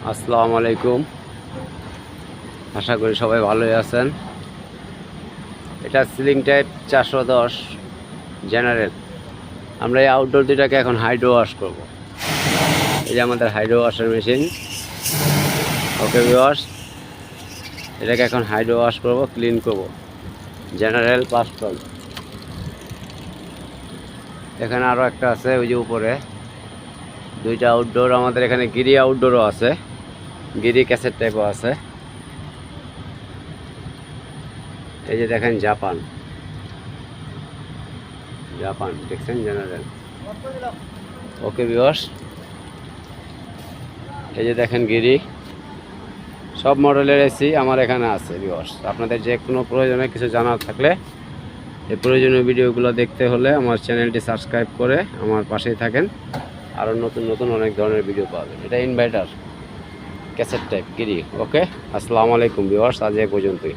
আসসালামু আলাইকুম। আশা করি সবাই ভালোই আছেন। এটা সিলিং টাইপ 410 জেনারেল। আমরা এই আউটডোর দুটাকে এখন হাইড্রো ওয়াশ করব। এই যে আমাদের হাইড্রো ওয়াশের মেশিন। ওকে ভিউয়ার্স, এটাকে এখন হাইড্রো ওয়াশ করব, ক্লিন করব। General 5 ton. এখানে আরও একটা আছে ওই যে উপরে দুইটা আউটডোর। আমাদের এখানে গিরি আউটডোরও আছে, গিরি ক্যাসেট টাইপও আছে। এই যে দেখেন জাপান দেখছেন জেনারেল। ওকে ভিউয়ার্স, এই যে দেখেন গিরি। সব মডেলের এসি আমার এখানে আছে ভিউয়ার্স। আপনাদের যে কোনো প্রয়োজনে কিছু জানার থাকলে, এই প্রয়োজনীয় ভিডিওগুলো দেখতে হলে আমার চ্যানেলটি সাবস্ক্রাইব করে আমার পাশেই থাকেন। আরও নতুন নতুন অনেক ধরনের ভিডিও পাবেন। এটা ইনভার্টার ক্যাসেট টাইপ গিরি। ওকে, আসসালামু আলাইকুম ভিউয়ার্স, আজ এ পর্যন্তই।